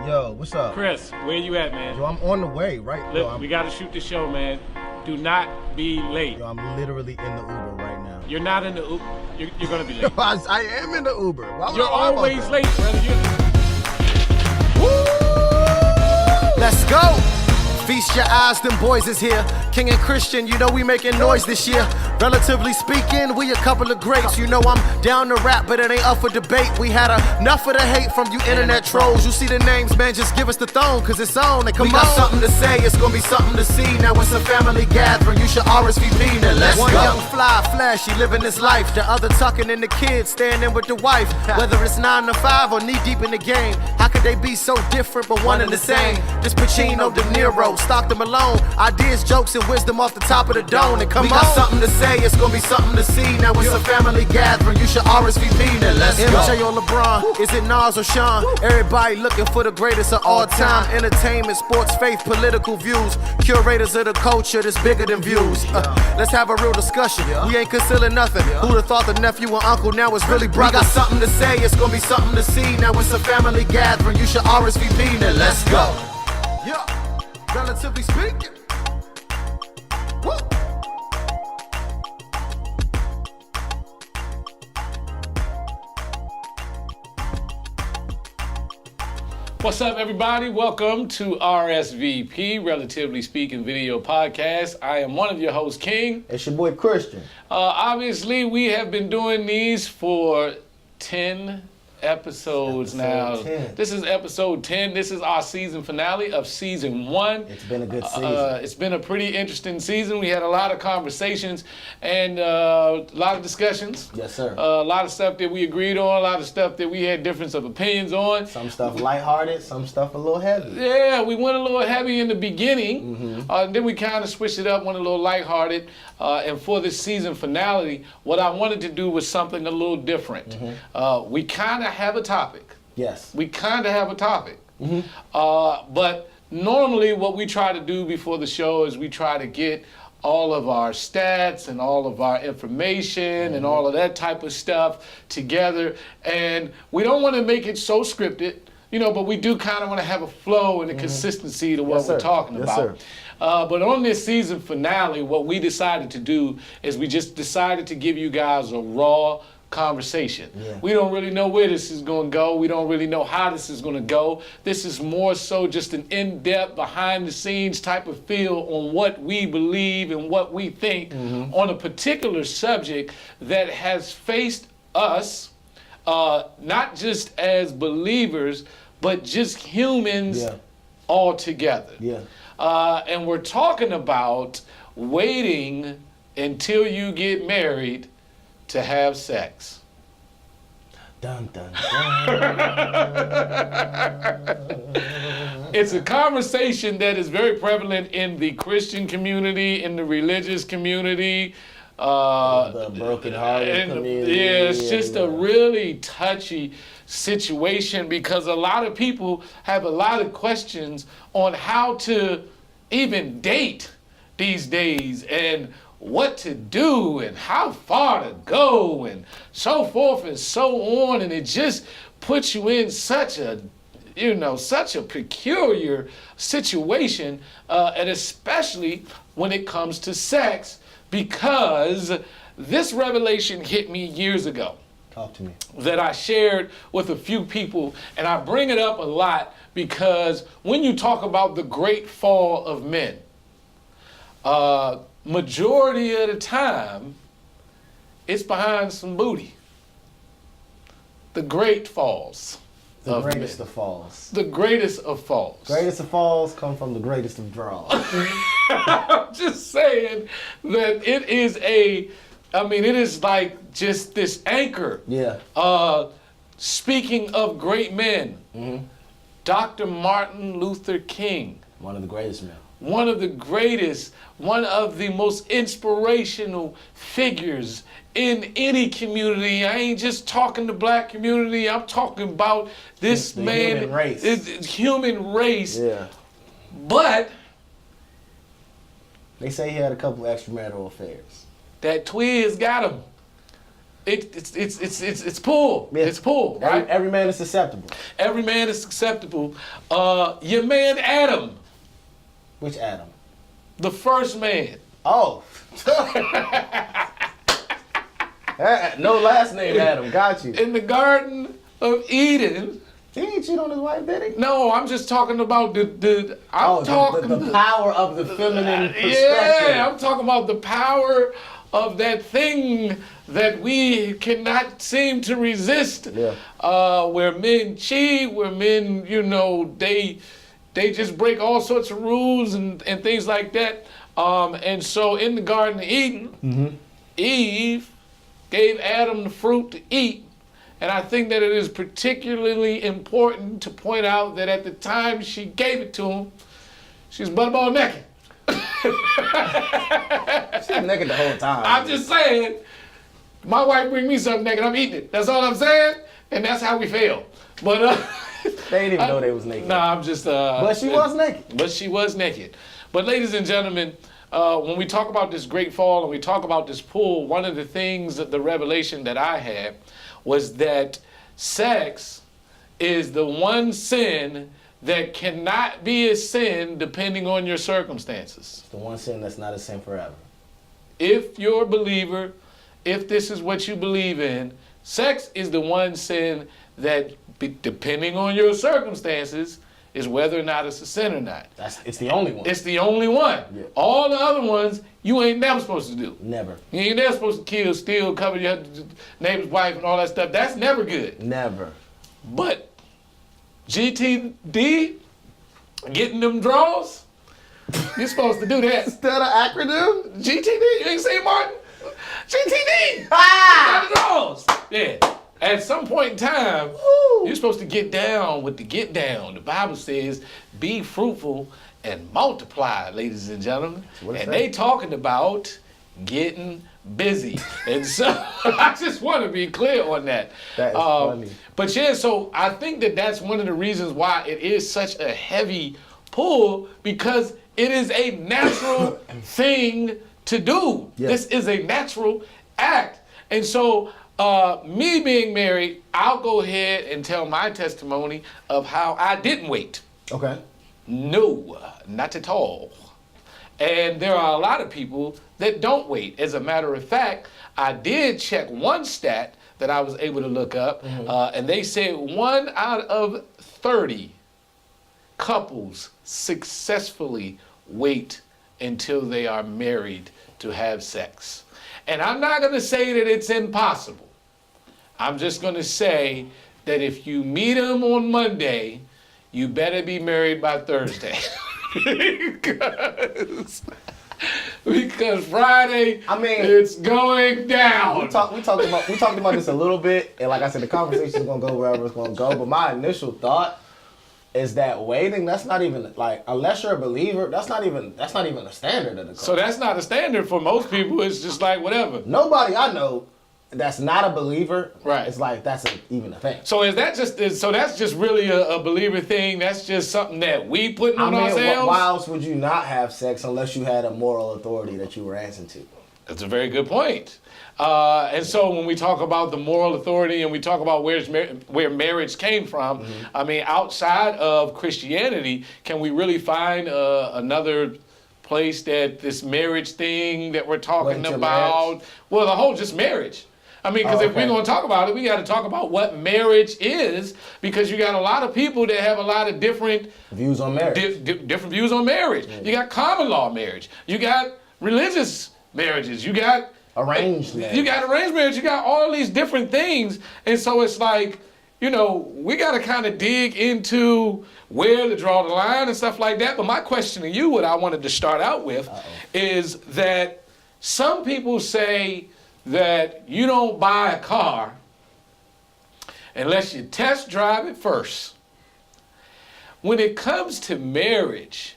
Yo, what's up? Chris, where you at, man? Yo, I'm on the way, right? Look, Yo, we gotta shoot the show, man. Do not be late. Yo, I'm literally in the Uber right now. You're not in the Uber. You're gonna be late. I am in the Uber. Why would You're I lie about always that? late, brother. Let's go. Feast your eyes, them boys is here. King and Christian, you know we making noise this year. Relatively speaking, we a couple of greats. You know I'm down to rap, but it ain't up for debate. We had enough of the hate from you internet trolls. You see the names, man, just give us the throne, cause it's on. And we got something to say, it's gonna be something to see. Now it's a family gathering, you should RSVP. Now let's One go. Young fly, flashy, living his life. The other tucking in the kids, staying in with the wife. Whether it's 9 to 5 or knee deep in the game, how could they be so different but one and the same? This Pacino, De Niro, Stockton Malone. Ideas, jokes, and wisdom off the top of the dome. And come on. We got something to say, it's gonna be something to see. Now it's a family gathering, you should RSVP. Now let's go. MJ or LeBron, is it Nas or Sean? Everybody looking for the greatest of all time. Entertainment, sports, faith, political views. Curators of the culture that's bigger than views. Let's have a real discussion. We ain't concealing nothing. Who'd have thought the nephew and uncle now is really brothers? We got something to say, it's gonna be something to see. Now it's a family gathering, you should RSVP. Now let's go. Yeah, relatively speaking. Woo. What's up, everybody? Welcome to RSVP, Relatively Speaking Video Podcast. I am one of your hosts, King. It's your boy Christian. Obviously, we have been doing these for 10 episodes now. 10. This is episode 10. This is our season finale of season 1. It's been a good season. It's been a pretty interesting season. We had a lot of conversations and a lot of discussions. Yes, sir. A lot of stuff that we agreed on, a lot of stuff that we had difference of opinions on. Some stuff lighthearted, some stuff a little heavy. Yeah, we went a little heavy in the beginning, and then we kind of switched it up, went a little lighthearted. And for this season finale, what I wanted to do was something a little different. We kind of have a topic. Yes. We kind of have a topic. But normally what we try to do before the show is we try to get all of our stats and all of our information and all of that type of stuff together. And we don't want to make it so scripted, you know, but we do kind of want to have a flow and a consistency to what we're talking about. But on this season finale, what we decided to do is we just decided to give you guys a raw conversation. We don't really know where this is going to go. We don't really know how this is going to go. This is more so just an in-depth, behind-the-scenes type of feel on what we believe and what we think on a particular subject that has faced us, not just as believers, but just humans all together. And we're talking about waiting until you get married to have sex. Dun, dun, dun. It's a conversation that is very prevalent in the Christian community, in the religious community. The broken-hearted community. Yeah, it's just a really touchy situation because a lot of people have a lot of questions on how to even date these days and what to do and how far to go and so forth and so on, and it just puts you in such a peculiar situation, and especially when it comes to sex, because this revelation hit me years ago. Talk to me. That I shared with a few people, and I bring it up a lot because when you talk about the great fall of men, majority of the time, it's behind some booty. The great falls. The greatest of falls. The greatest of falls. Greatest of falls come from the greatest of draws. I'm just saying that it is like just this anchor. Speaking of great men, Dr. Martin Luther King. One of the greatest men. One of the greatest, one of the most inspirational figures in any community. I ain't just talking the black community. I'm talking about this man. Human race. It's human race. Yeah. But they say he had a couple extramarital affairs. That Twiz got him. It's pull. Yeah. It's pull, right? Every man is susceptible. Every man is susceptible. Your man Adam, Which Adam? the first man. Oh. No last name Adam. Got you. In the Garden of Eden. He didn't cheat on his wife, did he? No, I'm just talking about the power of the feminine perspective. Yeah, I'm talking about the power of that thing that we cannot seem to resist. Yeah. Where men cheat, where men, they just break all sorts of rules and things like that. And so in the Garden of Eden, Eve gave Adam the fruit to eat. And I think that it is particularly important to point out that at the time she gave it to him, she was butterball naked. She was naked the whole time. I'm just saying, my wife bring me something naked, I'm eating it. That's all I'm saying, and that's how we fail. But they didn't even know they was naked. Nah, I'm just. But she was naked. But she was naked. But ladies and gentlemen, when we talk about this great fall and we talk about this pull, one of the things that the revelation that I had was that sex is the one sin that cannot be a sin depending on your circumstances. It's the one sin that's not a sin forever. If you're a believer, if this is what you believe in, sex is the one sin that, depending on your circumstances, is whether or not it's a sin or not. It's the only one. It's the only one. Yeah. All the other ones, you ain't never supposed to do. Never. You ain't never supposed to kill, steal, cover your neighbor's wife and all that stuff. That's never good. Never. But GTD, getting them draws, you're supposed to do that. Is that an acronym? GTD, you ain't say Martin? GTD! Ah! Got the draws. Yeah. At some point in time, you're supposed to get down with the get down. The Bible says, be fruitful and multiply, ladies and gentlemen. And they talking about getting busy. And so I just want to be clear on that. That is funny. But yeah, so I think that that's one of the reasons why it is such a heavy pull, because it is a natural thing to do. Yeah. This is a natural act. And so me being married, I'll go ahead and tell my testimony of how I didn't wait. Okay. No, not at all. And there are a lot of people that don't wait. As a matter of fact, I did check one stat that I was able to look up, and they said 1 out of 30 couples successfully wait until they are married to have sex. And I'm not going to say that it's impossible. I'm just going to say that if you meet them on Monday, you better be married by Thursday. because Friday, it's going down. We talked about this a little bit, and like I said, the conversation's gonna go wherever it's gonna go. But my initial thought is that waiting, that's not even like, unless you're a believer, that's not even a standard of the culture. So that's not a standard for most people. It's just like whatever. Nobody I know that's not a believer, right? It's like that's even a thing. So that's just really a believer thing? That's just something that we putting on ourselves? Why else would you not have sex unless you had a moral authority that you were answering to? That's a very good point. And so when we talk about the moral authority and we talk about where marriage came from, I mean, outside of Christianity, can we really find another place that this marriage thing that we're talking about? Well, the whole just marriage. I mean, because if we're going to talk about it, we got to talk about what marriage is, because you got a lot of people that have a lot of different views on marriage. Different views on marriage. Yeah. You got common law marriage. You got religious marriages. You got arranged marriage. You got arranged marriage. You got all these different things. And so it's like, we got to kind of dig into where to draw the line and stuff like that. But my question to you, what I wanted to start out with, is that some people say that you don't buy a car unless you test drive it first. When it comes to marriage,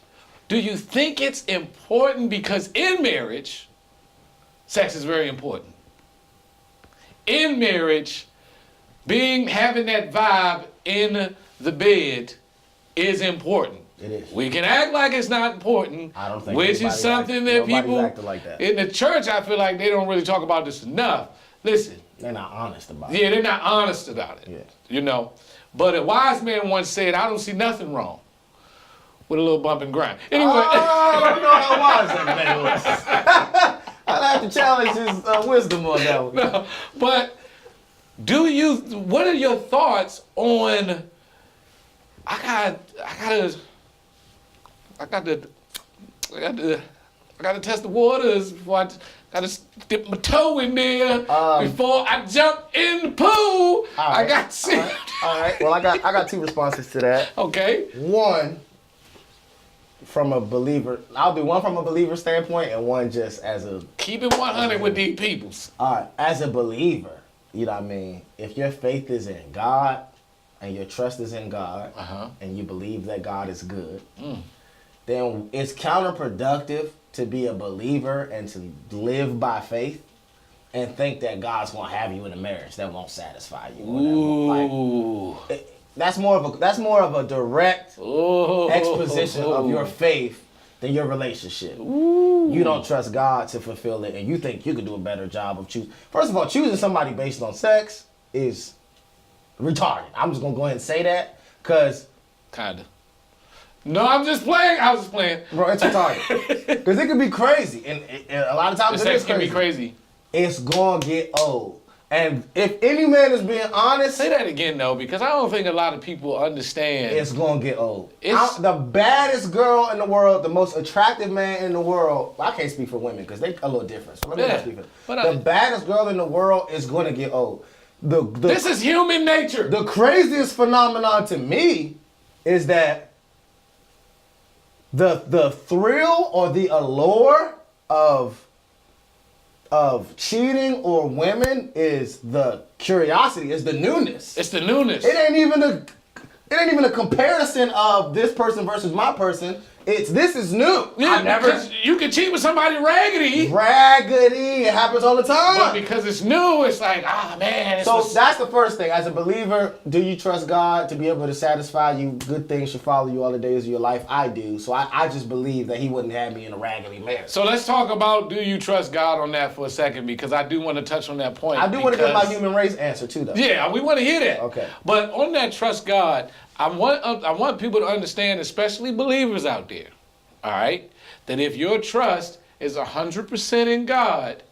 do you think it's important? Because in marriage, sex is very important. In marriage, having that vibe in the bed is important. It is. We can act like it's not important, I don't think which is something that people acting like that. in the church, I feel like they don't really talk about this enough. Listen, They're not honest about it. Yeah, they're not honest about it. Yeah. You know. But a wise man once said, I don't see nothing wrong with a little bump and grind. Anyway. Oh, I don't know how wise that man was. I'd have to challenge his wisdom on that one. No, but what are your thoughts on, I gotta test the waters before I gotta dip my toe in there before I jump in the pool. Right, I got to see. All right. Well, I got two responses to that. Okay. One, from a believer. I'll do one from a believer standpoint and one just as a. Keep it 100 with these peoples. All right. As a believer, you know what I mean? If your faith is in God and your trust is in God and you believe that God is good, then it's counterproductive to be a believer and to live by faith and think that God's gonna have you in a marriage that won't satisfy you. Ooh. That's more of a direct exposition of your faith than your relationship. Ooh. You don't trust God to fulfill it, and you think you could do a better job of choosing. First of all, choosing somebody based on sex is retarded. I'm just gonna go ahead and say that, cause Kinda. No, I'm just playing. I was just playing. bro, it's retarded. Because it can be crazy, and a lot of The times it sex is can crazy. be crazy. It's gonna get old. And if any man is being honest, Say that again, though, because I don't think a lot of people understand. it's gonna get old. It's- The baddest girl in the world, the most attractive man in the world. I can't speak for women because they a little different. So let me not speak for them. but The baddest girl in the world is gonna get old. This is human nature. The craziest phenomenon to me is that the thrill or the allure of cheating or women is the curiosity, is the newness. It's the newness. It ain't even a comparison of this person versus my person. This is new. Yeah, because you can cheat with somebody raggedy. Raggedy. It happens all the time. But because it's new, it's like, man. So that's the first thing. As a believer, do you trust God to be able to satisfy you? Good things should follow you all the days of your life. I do. So I just believe that he wouldn't have me in a raggedy marriage. So let's talk about, do you trust God on that for a second? Because I do want to touch on that point. I do want to get my human race answer too, though. Yeah, we want to hear that. Okay. But on that trust God, I want people to understand, especially believers out there, all right, that if your trust is 100% in God,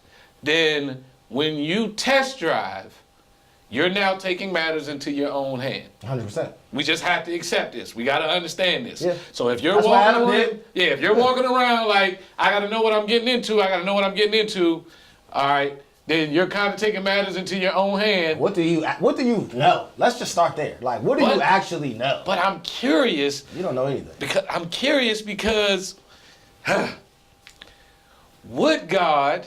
then when you test drive, you're now taking matters into your own hand. 100%. We just have to accept this. We got to understand this. Yeah. So if you're That's what walking Adam around, did. if you're walking around like, I got to know what I'm getting into, all right, then you're kind of taking matters into your own hand. What do you know? Let's just start there. Like, what do you actually know? But I'm curious. You don't know anything. Because would God,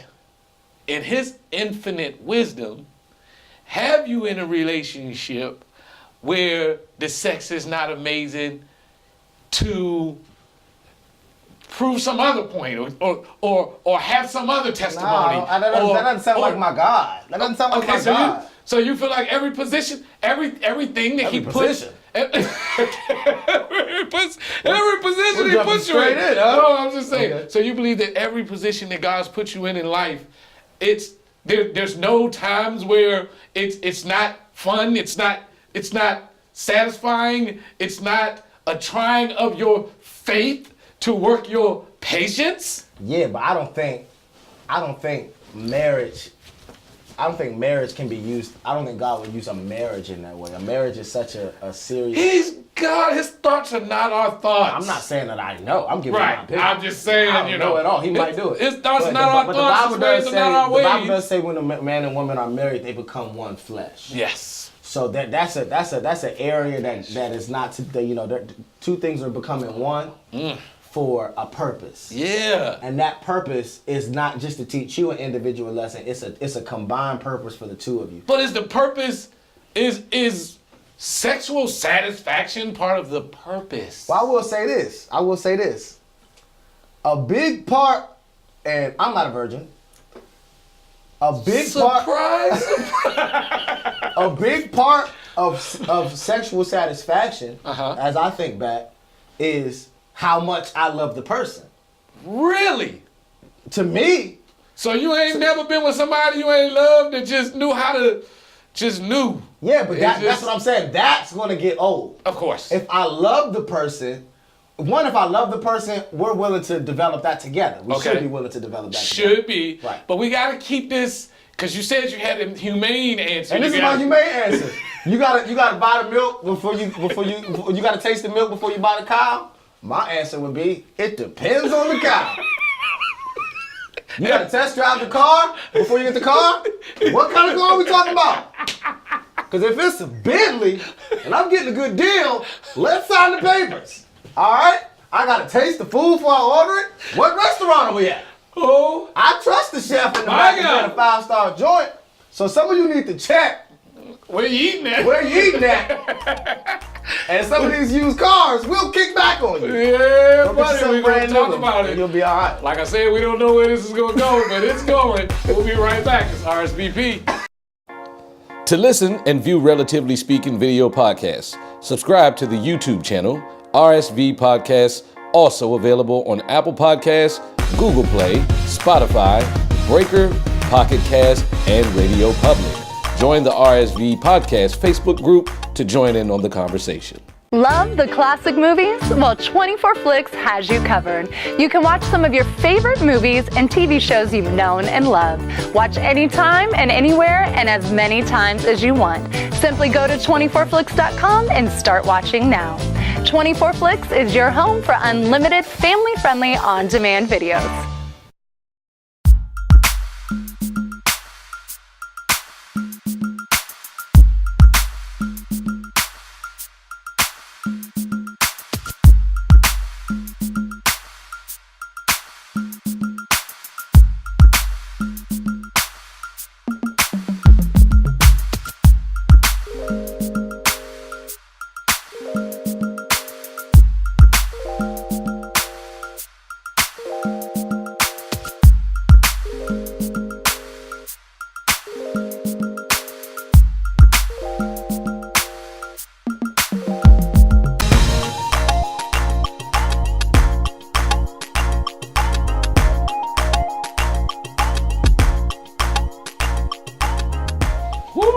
in his infinite wisdom, have you in a relationship where the sex is not amazing to prove some other point or have some other testimony? No, that doesn't sound like my God. That doesn't sound like my God. So you feel like every position, everything that he puts, every position he puts you in. No, I'm just saying. Okay. So you believe that every position that God's put you in life, there's no times where it's not fun, it's not satisfying, it's not a trying of your faith to work your patience? Yeah, but I don't think marriage can be used. I don't think God would use a marriage in that way. A marriage is such a serious. His thoughts are not our thoughts. I'm not saying that I know. I'm giving my opinion. I'm just saying, I don't know at all. He might do it. His thoughts are not our thoughts. His ways are not our ways. The Bible does say when a man and woman are married, they become one flesh. Yes. So that's an area that is not two things are becoming one. For a purpose. Yeah. And that purpose is not just to teach you an individual lesson. It's a combined purpose for the two of you. But is the purpose is sexual satisfaction part of the purpose? Well, I will say this. A big part, and I'm not a virgin. A big part of sexual satisfaction, as I think back, is how much I love the person. Really? To me, So you ain't never been with somebody you ain't loved that just knew how to, just knew. Yeah, but that's what I'm saying. That's gonna get old. Of course. If I love the person, if I love the person, we're willing to develop that together. We should be willing to develop that together. Should be. Right. But we gotta keep this, because you said you had a humane answer. And this is my humane answer. You gotta buy the milk before you gotta taste the milk before you buy the cow. My answer would be, it depends on the cow. You gotta test drive the car before you get the car? What kind of car are we talking about? Because if it's a Bentley and I'm getting a good deal, let's sign the papers. All right? I gotta taste the food before I order it. What restaurant are we at? Oh, I trust the chef in the back of a 5-star joint. So some of you need to check. where you eating at? Where you eating at? And some of these used cars will kick back on you. Yeah, Go get buddy, some we're going to talk about it. You'll be all right. Like I said, we don't know where this is going to go, but it's going. We'll be right back. It's RSVP. To listen and view Relatively Speaking video podcasts, subscribe to the YouTube channel, RSV Podcasts, also available on Apple Podcasts, Google Play, Spotify, Breaker, Pocket Cast, and Radio Public. Join the RSV Podcast Facebook group to join in on the conversation. Love the classic movies? Well, 24 Flicks has you covered. You can watch some of your favorite movies and TV shows you've known and loved. Watch anytime and anywhere and as many times as you want. Simply go to 24flix.com and start watching now. 24 Flicks is your home for unlimited, family-friendly, on-demand videos.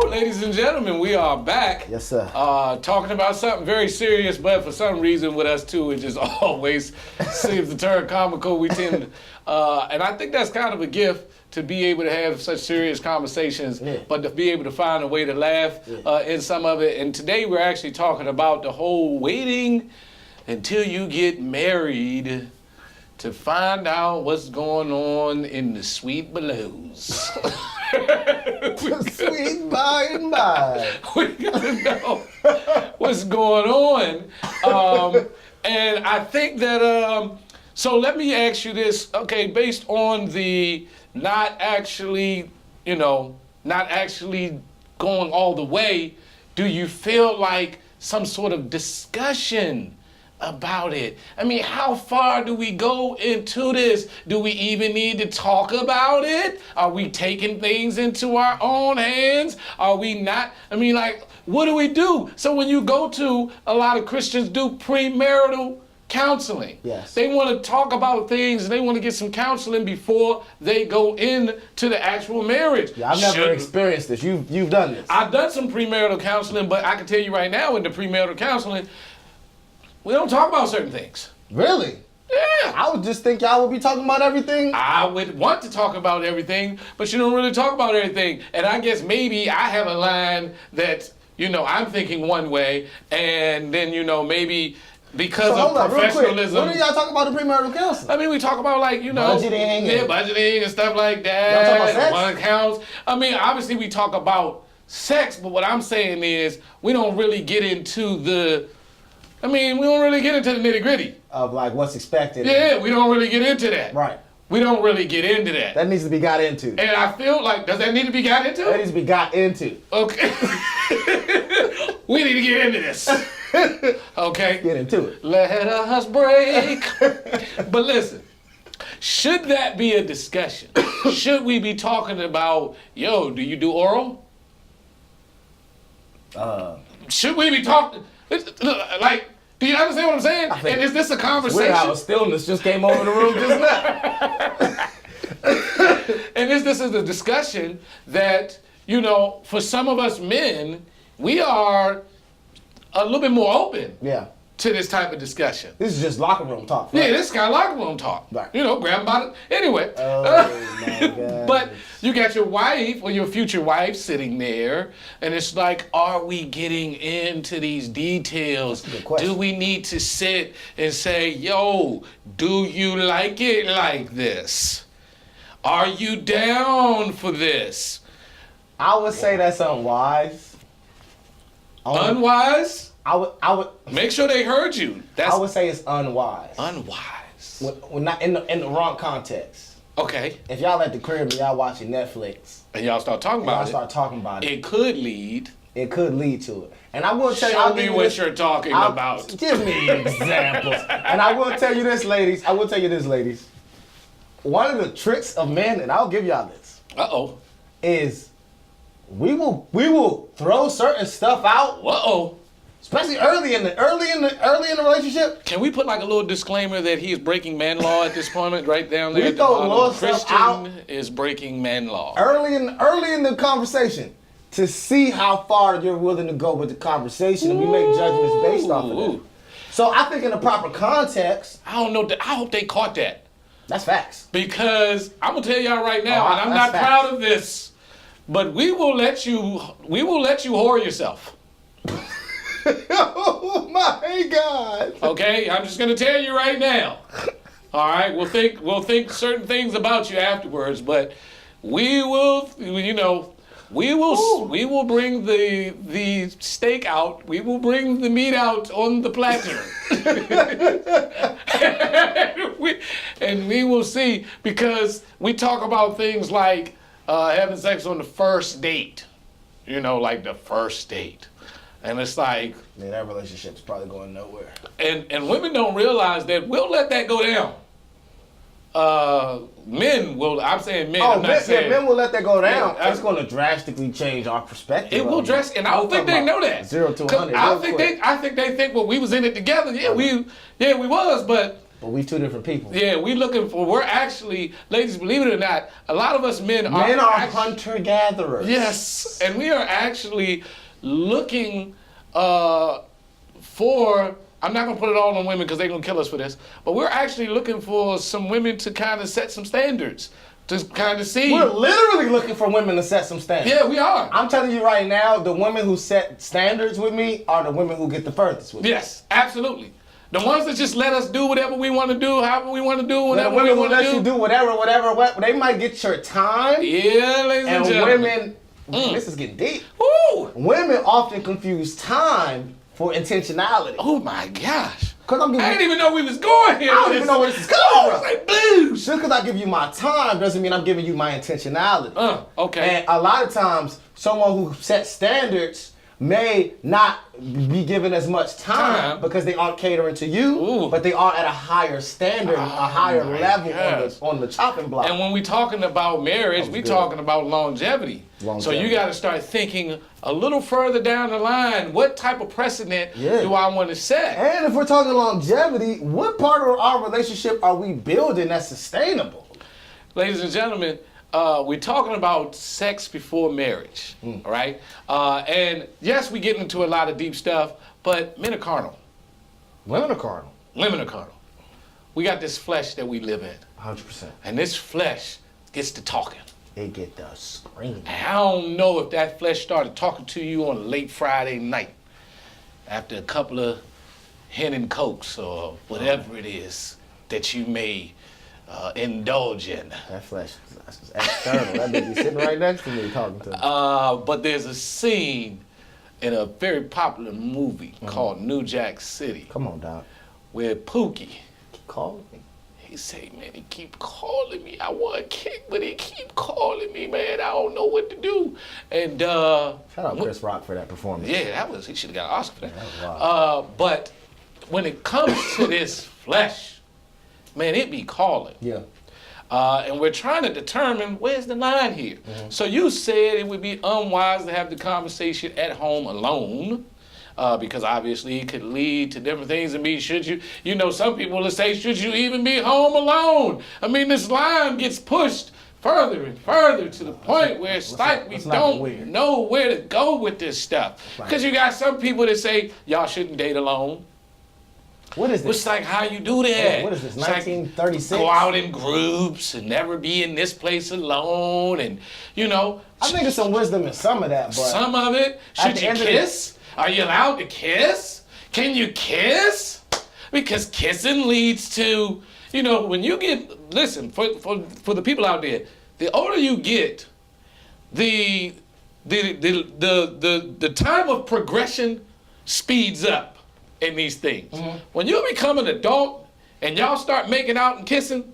Ladies and gentlemen, we are back. Yes, sir. Talking about something very serious, but for some reason with us too, it just always seems to turn comical. We tend, and I think that's kind of a gift to be able to have such serious conversations, but to be able to find a way to laugh in some of it. And today we're actually talking about the whole waiting until you get married to find out what's going on in the sweet belows. Sweet by and by. We gotta know what's going on. And I think that, so let me ask you this, okay, based on the not actually going all the way, do you feel like some sort of discussion about it? I mean, how far do we go into this? Do we even need to talk about it? Are we taking things into our own hands? Are we not? I mean, like, what do we do? So when you go to, a lot of Christians do premarital counseling. Yes. They want to talk about things and they want to get some counseling before they go into the actual marriage. Yeah, I've never experienced this. You've done this. I've done some premarital counseling, but I can tell you right now, in the premarital counseling, we don't talk about certain things. Really? Yeah. I would just think y'all would be talking about everything. I would want to talk about everything, but you don't really talk about everything. And I guess maybe I have a line that, I'm thinking one way, and then, maybe because of professionalism. What do y'all talk about the premarital counseling? I mean, we talk about budgeting and stuff like that. Y'all talk about sex? One accounts. I mean, obviously we talk about sex, but what I'm saying is we don't really get into the nitty gritty. Of like what's expected. Yeah, we don't really get into that. Right. We don't really get into that. That needs to be got into. And I feel like, does that need to be got into? That needs to be got into. Okay. We need to get into this. Okay. Get into it. Let us break. But listen, should that be a discussion? Should we be talking about, do you do oral? Should we be talking, like, do you understand what I'm saying? And is this a conversation? Weird how a stillness just came over the room just now. And this is a discussion that, you know, for some of us men, we are a little bit more open to this type of discussion. This is just locker room talk. Right? Yeah, this is kind of locker room talk. Right. You know, grab about it. Anyway. Oh, my God. But you got your wife or your future wife sitting there, and it's like, are we getting into these details? That's a good question. Do we need to sit and say, yo, do you like it like this? Are you down for this? I would say that's unwise. Unwise? I would Make sure they heard you. I would say it's unwise. Unwise. When not in the wrong context. Okay. If y'all at the crib and y'all watching Netflix, And y'all start talking y'all about start talking about it, it could lead. it could lead to it. And I will tell you, Show I'll me give you what this- you're talking I'll- about. Give me examples. And I will tell you this, ladies. One of the tricks of men, and I'll give y'all this, Uh-oh. is we will throw certain stuff out, Uh-oh. especially early in the relationship. Can we put like a little disclaimer that he is breaking man law at this point, right down there? We at the throw bottom? little stuff Christian out. is breaking man law. Early in the conversation to see how far you're willing to go with the conversation, and we make judgments based off of that. Ooh. So I think in the proper context, I don't know. I hope they caught that. that's facts. Because I'm gonna tell y'all right now, and I'm that's not facts. proud of this, but we will let you whore yourself. Oh my God. Okay? I'm just gonna tell you right now. All right, we'll think certain things about you afterwards, but we will, you know, we will bring the steak out. We will bring the meat out on the platter. and we will see, because we talk about things like having sex on the first date. You know, like the first date. And it's like, Man, that relationship's probably going nowhere. and women don't realize that we'll let that go down. Men will, I'm saying men, I'm not saying. Men will let that go down. Yeah, It's going to drastically change our perspective. It will dress, and I don't think they know that. 0 to 100. I think they think, well, we was in it together. Yeah, we was, but we two different people. yeah, we're actually, ladies, believe it or not, a lot of us men are hunter gatherers. Yes, and we are actually looking for. I'm not gonna put it all on women because they're gonna kill us for this, but we're actually looking for some women to kind of set some standards, to kind of see. We're literally looking for women to set some standards. Yeah, we are. I'm telling you right now, the women who set standards with me are the women who get the furthest with me. Yes, absolutely. The ones that just let us do whatever we want to do, however we want to do, The whatever we women who want to let you do whatever, they might get your time. Yeah, ladies and And gentlemen. women, this is getting deep. Ooh. Women often confuse time for intentionality. Oh my gosh. Cause I'm giving I didn't even know we was going here. I don't even know where this is Oh, coming it's from. like blues. Just because I give you my time doesn't mean I'm giving you my intentionality. Okay. And a lot of times, someone who sets standards may not be given as much time because they aren't catering to you, Ooh. but they are at a higher standard, a higher my level gosh. on the chopping block. And when we talking about marriage, we good. talking about longevity. So you got to start thinking a little further down the line. What type of precedent do I want to set? And if we're talking longevity, what part of our relationship are we building that's sustainable? Ladies and gentlemen, we're talking about sex before marriage, all right? And yes, we get into a lot of deep stuff, but men are carnal. Women are carnal. Women are carnal. We got this flesh that we live in. 100%. And this flesh gets to talking. They get the screaming. And I don't know if that flesh started talking to you on a late Friday night after a couple of hen and cokes or whatever it is that you may indulge in. That flesh is external. That nigga sitting right next to me talking to me. But there's a scene in a very popular movie called New Jack City Come on, dog. where Pookie, Keep calling me. he say, man, he keep calling me. I want a kick, but he keep calling me, man. I don't know what to do. And Shout out Chris Rock for that performance. yeah, he should have got an Oscar for that. That was wild. But when it comes to this flesh, man, it be calling. Yeah. And we're trying to determine where's the line here. So you said it would be unwise to have the conversation at home alone, because obviously it could lead to different things. And be, should you know, some people will say, should you even be home alone? I mean, this line gets pushed further and further to the point where it's like we don't know where to go with this stuff. Because you got some people that say y'all shouldn't date alone. What is this? It's like how you do that. What is this, It's 1936? Like go out in groups and never be in this place alone, and you know. I think there's some wisdom in some of that, but some of it. Should you kiss? Are you allowed to kiss? Can you kiss? Because kissing leads to, you know, when you get, listen, for the people out there, the older you get, the time of progression speeds up in these things. Mm-hmm. When you become an adult and y'all start making out and kissing,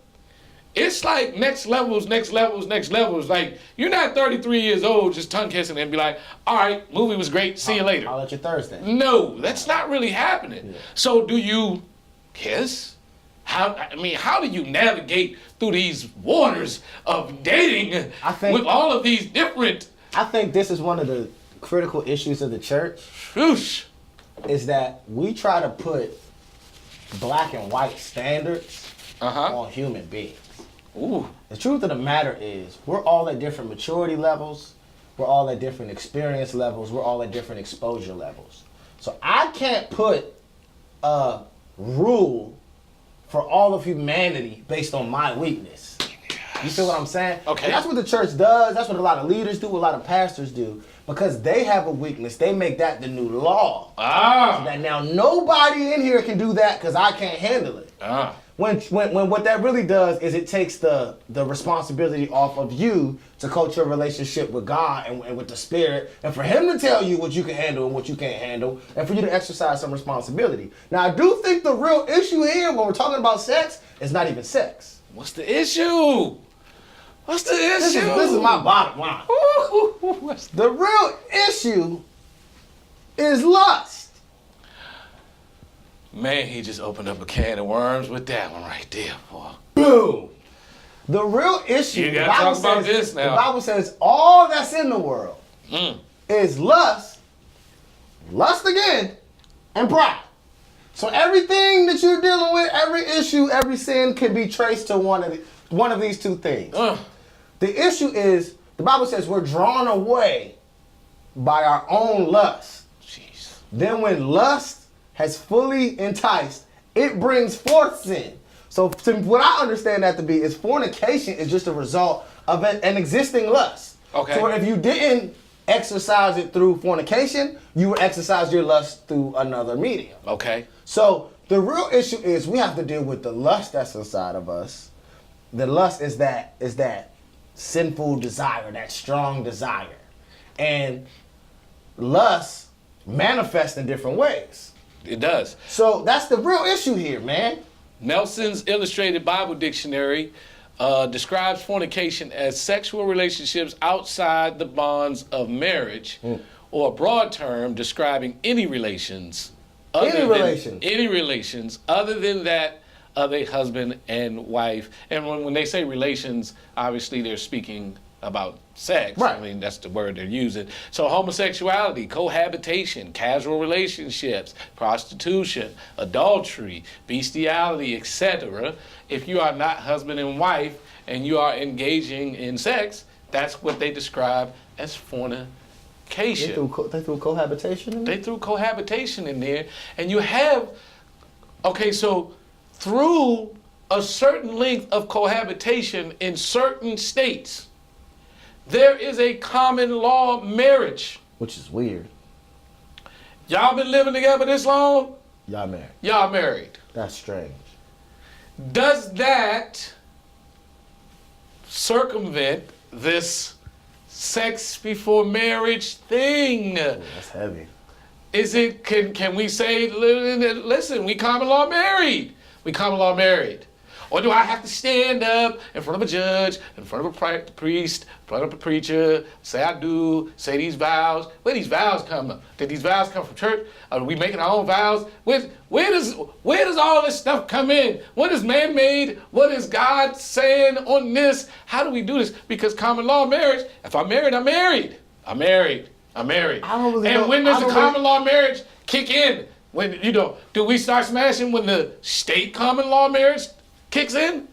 it's like next levels. Like, you're not 33 years old just tongue kissing and be like, all right, movie was great, see you later. I'll let you Thursday. No, that's not really happening. Yeah. So do you kiss? How do you navigate through these waters of dating with all of these different... I think this is one of the critical issues of the church. Whoosh. Is that we try to put black and white standards on human beings. Ooh. The truth of the matter is, we're all at different maturity levels, we're all at different experience levels, we're all at different exposure levels. So I can't put a rule for all of humanity based on my weakness. You feel what I'm saying? Okay. And that's what the church does, that's what a lot of leaders do, what a lot of pastors do. Because they have a weakness, they make that the new law. So that now nobody in here can do that because I can't handle it. When what that really does is it takes the responsibility off of you to coach your relationship with God and with the Spirit, and for Him to tell you what you can handle and what you can't handle, and for you to exercise some responsibility. Now, I do think the real issue here when we're talking about sex is not even sex. What's the issue? What's the issue? This is my bottom line. The real issue is lust. Man, he just opened up a can of worms with that one right there, boy. Boom. The real issue, you gotta talk about this now. The Bible says all that's in the world is lust again, and pride. So everything that you're dealing with, every issue, every sin can be traced to one of these two things. The issue is, the Bible says we're drawn away by our own lust. Jeez. Then when lust has fully enticed, it brings forth sin. So what I understand that to be is fornication is just a result of an existing lust. Okay. So if you didn't exercise it through fornication, you would exercise your lust through another medium. Okay. So the real issue is we have to deal with the lust that's inside of us. The lust is that sinful desire, that strong desire. And lust manifests in different ways. It does. So that's the real issue here, man. Nelson's Illustrated Bible Dictionary describes fornication as sexual relationships outside the bonds of marriage, or a broad term describing any relations other than that of a husband and wife. And when they say relations, obviously they're speaking about sex. Right. I mean, that's the word they're using. So homosexuality, cohabitation, casual relationships, prostitution, adultery, bestiality, etc. If you are not husband and wife and you are engaging in sex, that's what they describe as fornication. They threw cohabitation in there? They threw cohabitation in there. And you have, so through a certain length of cohabitation in certain states, there is a common law marriage. Which is weird. Y'all been living together this long? Y'all married. Y'all married. That's strange. Does that circumvent this sex before marriage thing? Ooh, that's heavy. Is it, can we say, listen, we common law married. We common law married. Or do I have to stand up in front of a judge, in front of a priest, in front of a preacher, say I do, say these vows? Where these vows come from? Did these vows come from church? Are we making our own vows? Where does all this stuff come in? What is man-made? What is God saying on this? How do we do this? Because common law marriage, if I'm married, I'm married. I'm married. I'm married. I don't really and know. when does the common law marriage kick in? When, do we start smashing when the state common law marriage kicks in?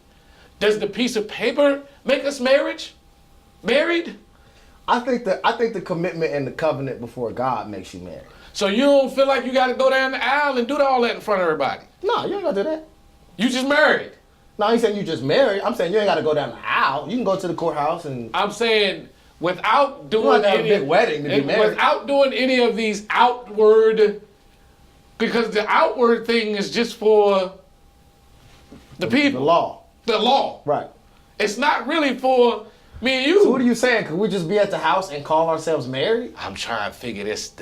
Does the piece of paper make us married? I think the commitment and the covenant before God makes you married. So you don't feel like you got to go down the aisle and do all that in front of everybody? No, you ain't gotta do that. You just married. No, I ain't saying you just married. I'm saying you ain't gotta go down the aisle. You can go to the courthouse and. I'm saying without doing You don't have to have a big wedding to be married. Without doing any of these outward, because the outward thing is just for the people. The law. The law. Right. It's not really for me and you. So what are you saying? Could we just be at the house and call ourselves married? I'm trying to figure this.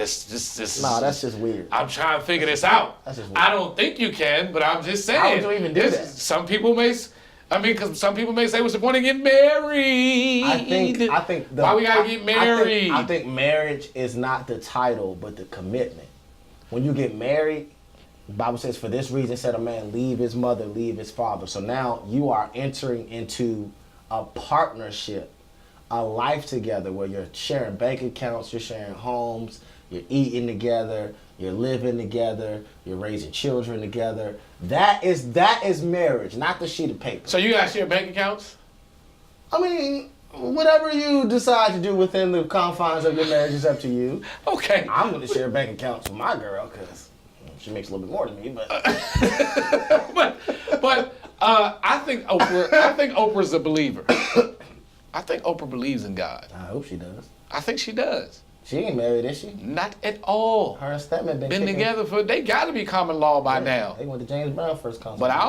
Nah, that's just weird. I'm trying to figure this out. That's just weird. I don't think you can, but I'm just saying. How would you even do that? Some people may. Because some people may say, "What's the point of getting married?" I think. Why we gotta get married? I think marriage is not the title, but the commitment. When you get married, the Bible says, "For this reason, said a man leave his mother, leave his father." So now you are entering into a partnership, a life together, where you're sharing bank accounts, you're sharing homes, you're eating together, you're living together, you're raising children together. That is marriage, not the sheet of paper. So you guys share bank accounts? I mean, whatever you decide to do within the confines of your marriage is up to you. Okay. I'm going to share bank accounts with my girl because she makes a little bit more than me, but. but I think Oprah's a believer. I think Oprah believes in God. I hope she does. I think she does. She ain't married, is she? Not at all. Her and Stedman been together they got to be common law by now. They went to James Brown first concert. But I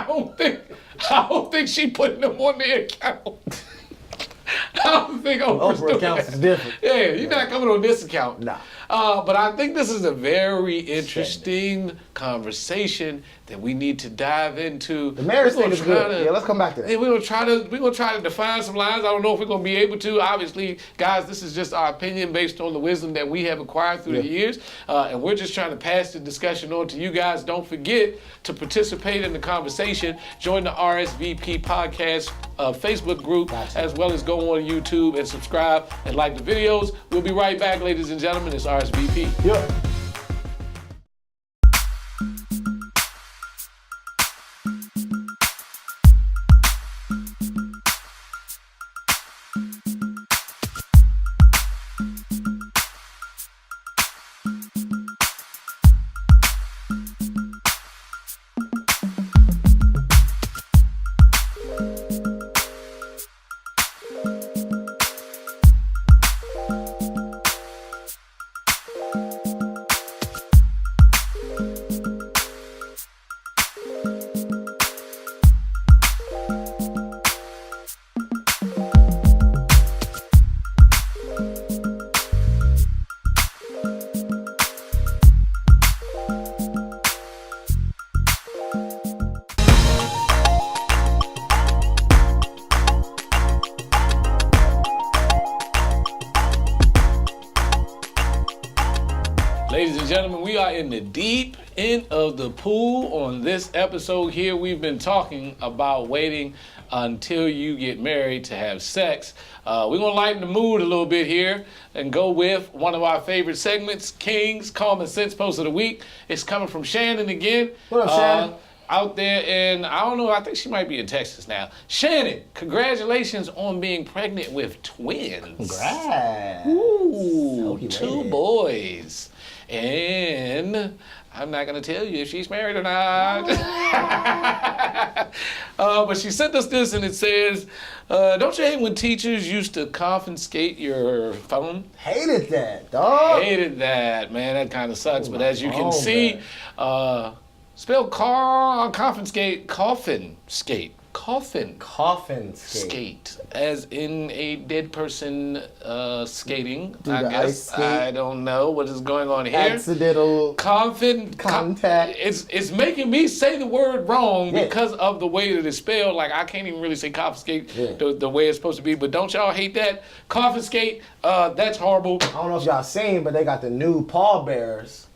don't think she putting them on their account. I don't think Oprah accounts is different. Yeah, you're not coming on this account. Nah. But I think this is a very interesting conversation that we need to dive into. The marriage thing is good. Yeah, let's come back to that. Yeah, we're gonna try to define some lines. I don't know if we're gonna be able to. Obviously, guys, this is just our opinion based on the wisdom that we have acquired through the years, and we're just trying to pass the discussion on to you guys. Don't forget to participate in the conversation. Join the RSVP podcast Facebook group, as well as go on YouTube and subscribe and like the videos. We'll be right back, ladies and gentlemen. It's RSVP. Yep. Ladies and gentlemen, we are in the deep end of the pool on this episode here. We've been talking about waiting until you get married to have sex. We're going to lighten the mood a little bit here and go with one of our favorite segments, King's Common Sense Post of the Week. It's coming from Shannon again. What up, Shannon? Out there in, I don't know, I think she might be in Texas now. Shannon, congratulations on being pregnant with twins. Congrats. Ooh, So 2 boys. And I'm not going to tell you if she's married or not. But she sent us this and it says, don't you hate when teachers used to confiscate your phone? Hated that, dog. Hated that, man. That kind of sucks. But as you can Oh, see, spell confiscate, coffin skate. Coffin Coffin skate. as in a dead person skating. Do I the guess ice skate. I don't know what is going on here. Accidental Coffin contact. It's making me say the word wrong Yeah. because of the way that it's spelled. Like I can't even really say confiscate Yeah. the way it's supposed to be. But don't y'all hate that? Confiscate. That's horrible. I don't know if y'all seen, but they got the new pallbearers.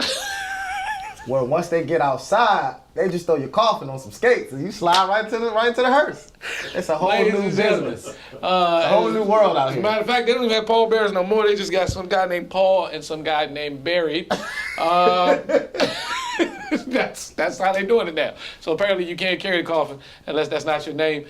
Where once they get outside, they just throw your coffin on some skates and you slide right into the hearse. It's a whole Ladies new and gentlemen, business. A whole new world out As a here. matter of fact, they don't even have Paul Bears no more. They just got some guy named Paul and some guy named Barry. That's how they doing it now. So apparently you can't carry the coffin unless that's not your name.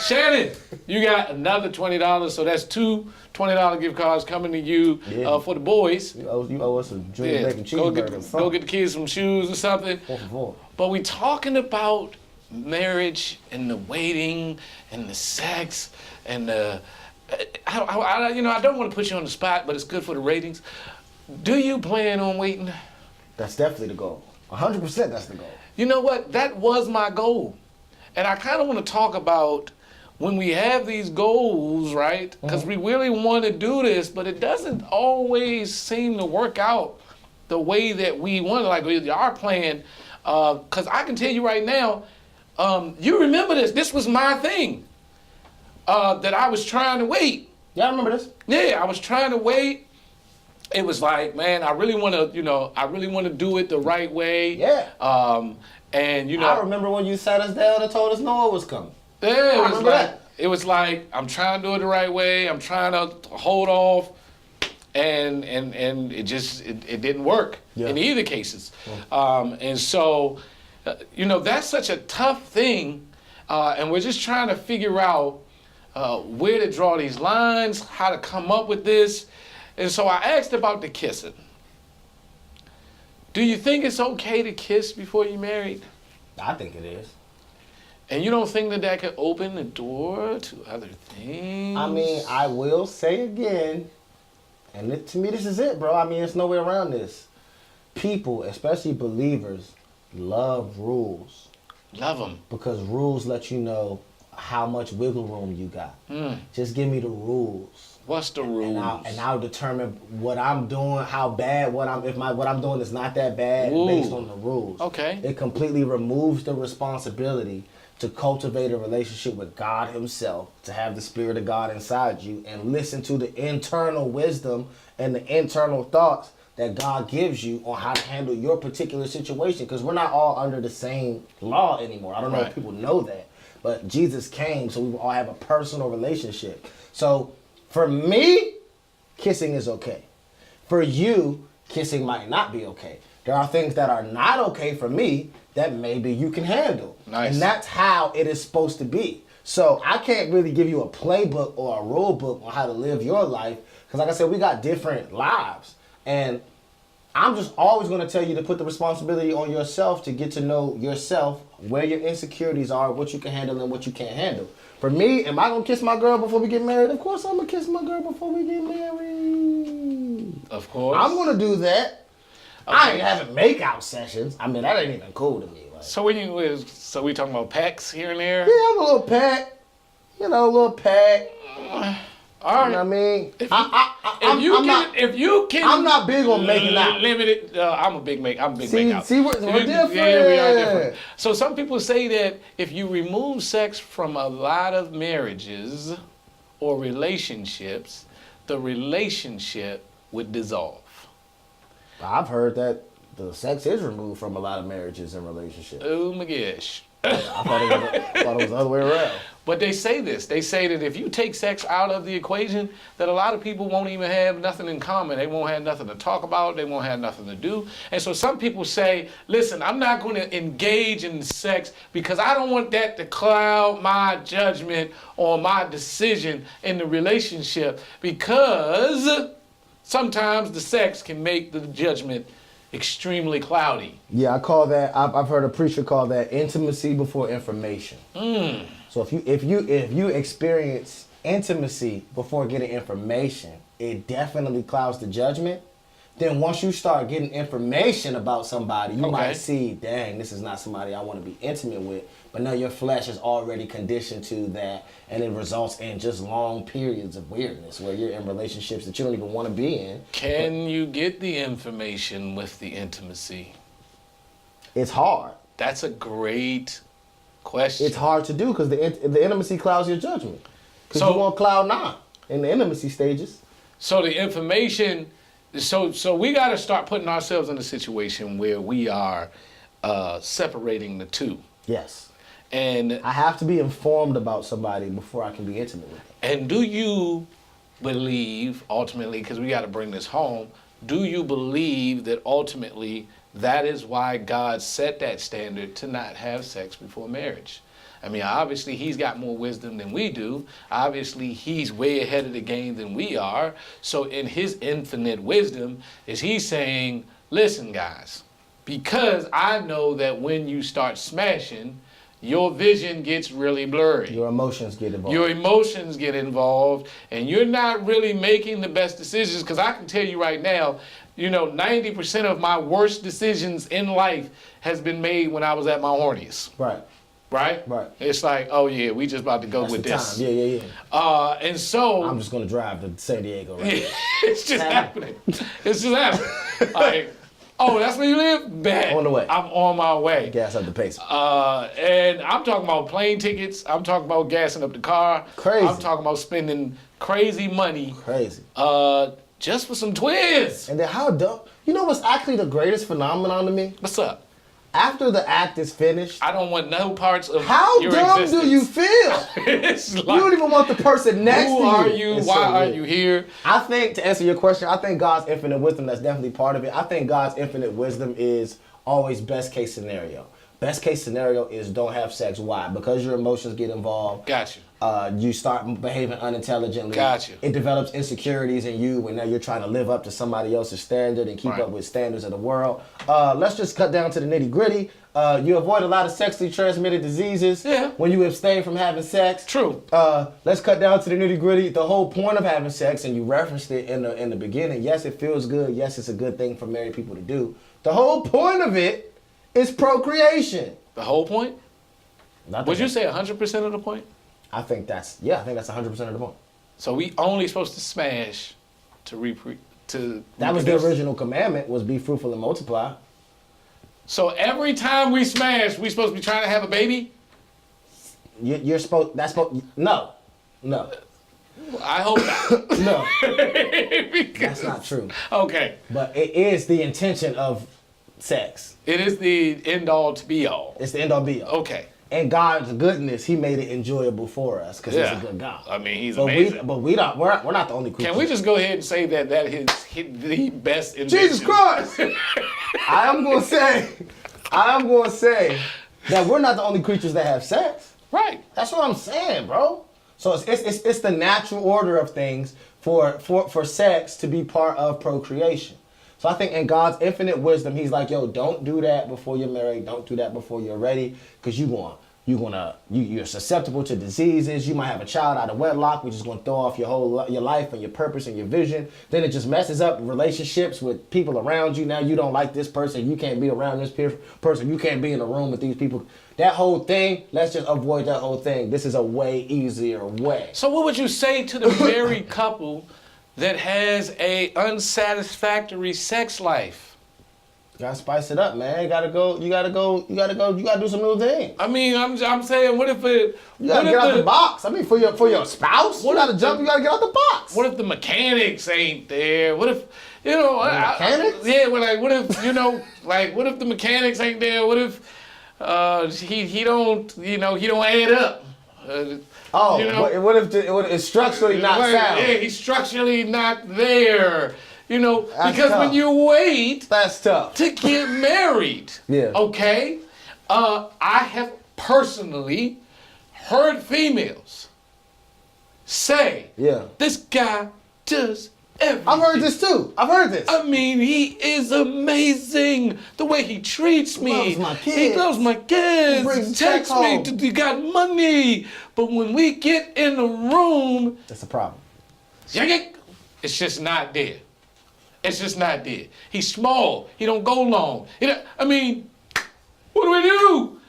Shannon, you got another $20, so that's two $20 gift cards coming to you for the boys. You owe us some junior bacon cheeseburgers. Go get the kids some shoes or something. 4 for 4. But we talking about marriage and the waiting and the sex and the. I don't want to put you on the spot, but it's good for the ratings. Do you plan on waiting? That's definitely the goal. 100% that's the goal. You know what? That was my goal. And I kind of want to talk about when we have these goals, right? Because we really want to do this, but it doesn't always seem to work out the way that we want to, like our plan. Because I can tell you right now, you remember this. This was my thing. That I was trying to wait. Yeah, I remember this. Yeah, I was trying to wait. It was like, man, I really want to do it the right way. Yeah. And I remember when you sat us down and told us Noah was coming. Yeah, that. It was like I'm trying to do it the right way. I'm trying to hold off, and it just it didn't work in either cases. And so, that's such a tough thing, and we're just trying to figure out. Where to draw these lines, how to come up with this. And so I asked about the kissing. Do you think it's okay to kiss before you're married? I think it is. And you don't think that could open the door to other things? I mean, I will say again, and to me this is it, bro. I mean, there's no way around this. People, especially believers, love rules. Love them. Because rules let you know how much wiggle room you got. Just give me the rules. What's the rules? And I'll determine what I'm doing, how bad what I'm doing is not that bad based on the rules. Okay. It completely removes the responsibility to cultivate a relationship with God Himself, to have the Spirit of God inside you, and listen to the internal wisdom and the internal thoughts that God gives you on how to handle your particular situation. Because we're not all under the same law anymore. I don't know if people know that. But Jesus came so we will all have a personal relationship. So for me, kissing is okay. For you, kissing might not be okay. There are things that are not okay for me that maybe you can handle. Nice. And that's how it is supposed to be. So I can't really give you a playbook or a rule book on how to live your life. Because like I said, we got different lives. And I'm just always going to tell you to put the responsibility on yourself to get to know yourself, where your insecurities are, what you can handle and what you can't handle. For me, am I going to kiss my girl before we get married? Of course I'm going to kiss my girl before we get married. Of course. I'm going to do that. Okay. I ain't having make-out sessions. I mean, that ain't even cool to me. Like, So we talking about packs here and there? yeah, I'm a little pack. A little pack. All right. You know what I mean? I'm not big on making out. Limited. I'm a big make out. See, we're different. Yeah, we are different. So some people say that if you remove sex from a lot of marriages or relationships, the relationship would dissolve. I've heard that the sex is removed from a lot of marriages and relationships. Oh my gosh. I thought it was the other way around. But they say this. They say that if you take sex out of the equation, that a lot of people won't even have nothing in common. They won't have nothing to talk about. They won't have nothing to do. And so some people say, listen, I'm not going to engage in sex because I don't want that to cloud my judgment or my decision in the relationship, because sometimes the sex can make the judgment extremely cloudy. Yeah, I call that. I've heard a preacher call that intimacy before information. So if you experience intimacy before getting information, it definitely clouds the judgment. Then once you start getting information about somebody, you might see, dang, this is not somebody I want to be intimate with. But now your flesh is already conditioned to that, and it results in just long periods of weirdness where you're in relationships that you don't even want to be in. Can you get the information with the intimacy? It's hard. That's a great question. It's hard to do because the intimacy clouds your judgment. Because So- you want cloud 9 in the intimacy stages. So the information, so we got to start putting ourselves in a situation where we are separating the two. Yes. And I have to be informed about somebody before I can be intimate with them. do you believe ultimately, because we got to bring this home, do you believe that ultimately that is why God set that standard to not have sex before marriage? I mean, obviously he's got more wisdom than we do. Obviously he's way ahead of the game than we are. So in his infinite wisdom, is he saying, listen guys, because I know that when you start smashing, your vision gets really blurry. Your emotions get involved. Your emotions get involved, and you're not really making the best decisions. Because I can tell you right now, 90% of my worst decisions in life has been made when I was at my horniest. Right. Right? Right. It's like, oh yeah, we just about to go That's with the this. time. Yeah. And so I'm just gonna drive to San Diego right now. it's just happening. It's just happening. Like, oh, that's where you live? Bet. On the way. I'm on my way. Gas up the pace. And I'm talking about plane tickets. I'm talking about gassing up the car. Crazy. I'm talking about spending crazy money. Crazy. Just for some twins. And then how dumb? You know what's actually the greatest phenomenon to me? What's up? After the act is finished, I don't want no parts of how your dumb existence. do you feel? It's like, You don't even want the person next to you. who are you? It's Why so are weird. you here? I think, to answer your question, I think God's infinite wisdom, that's definitely part of it. I think God's infinite wisdom is always best case scenario. Best case scenario is don't have sex. Why? Because your emotions get involved. Got you. You start behaving unintelligently. Got you. It develops insecurities in you when now you're trying to live up to somebody else's standard and keep Right. up with standards of the world. Let's just cut down to the nitty gritty. You avoid a lot of sexually transmitted diseases Yeah. when you abstain from having sex. True. Let's cut down to the nitty gritty. The whole point of having sex, and you referenced it in the beginning. Yes, it feels good. Yes, it's a good thing for married people to do. The whole point of it is procreation. The whole point? I think Would you that's- say 100% of the point? I think that's 100% of the point. So we only supposed to smash to That was the reproduce? original commandment: was be fruitful and multiply. So every time we smash, we supposed to be trying to have a baby? You're supposed. That's supposed. No. I hope not. No. Because- That's not true. Okay. But it is the intention of sex. It is the end all to be all. It's the end all be all. Okay. And God's goodness, He made it enjoyable for us because Yeah. He's a good God. I mean, he's But amazing. we're not the only creatures. Can we just go ahead and say that is the best invention? Jesus Christ! I am going to say that we're not the only creatures that have sex. Right. That's what I'm saying, bro. So it's the natural order of things for sex to be part of procreation. So I think in God's infinite wisdom, He's like, yo, don't do that before you're married. Don't do that before you're ready, because you're susceptible to diseases. You might have a child out of wedlock, which is going to throw off your life and your purpose and your vision. Then it just messes up relationships with people around you. Now you don't like this person. You can't be around this person. You can't be in a room with these people. That whole thing, let's just avoid that whole thing. This is a way easier way. So what would you say to the married couple that has a unsatisfactory sex life? You gotta spice it up, man. You gotta do some new things. I mean, I'm saying, what if it? You gotta get out the box. I mean, for your spouse, you gotta jump. You gotta get out the box. What if the mechanics ain't there? What if mechanics? Yeah, well, like what if what if the mechanics ain't there? What if he don't add up? What if it's structurally not sound? Yeah, he's structurally not there. That's Because tough. when you wait That's tough. to get married, Yeah. okay, I have personally heard females say, Yeah. this guy does everything. I've heard this too. I mean, he is amazing. The way he treats me. Loves my kids. He loves my kids. He brings the Texts check me. home. He got money. But when we get in the room, That's a problem. it's just not there. It's just not there. He's small. He don't go long. I mean, what do we do?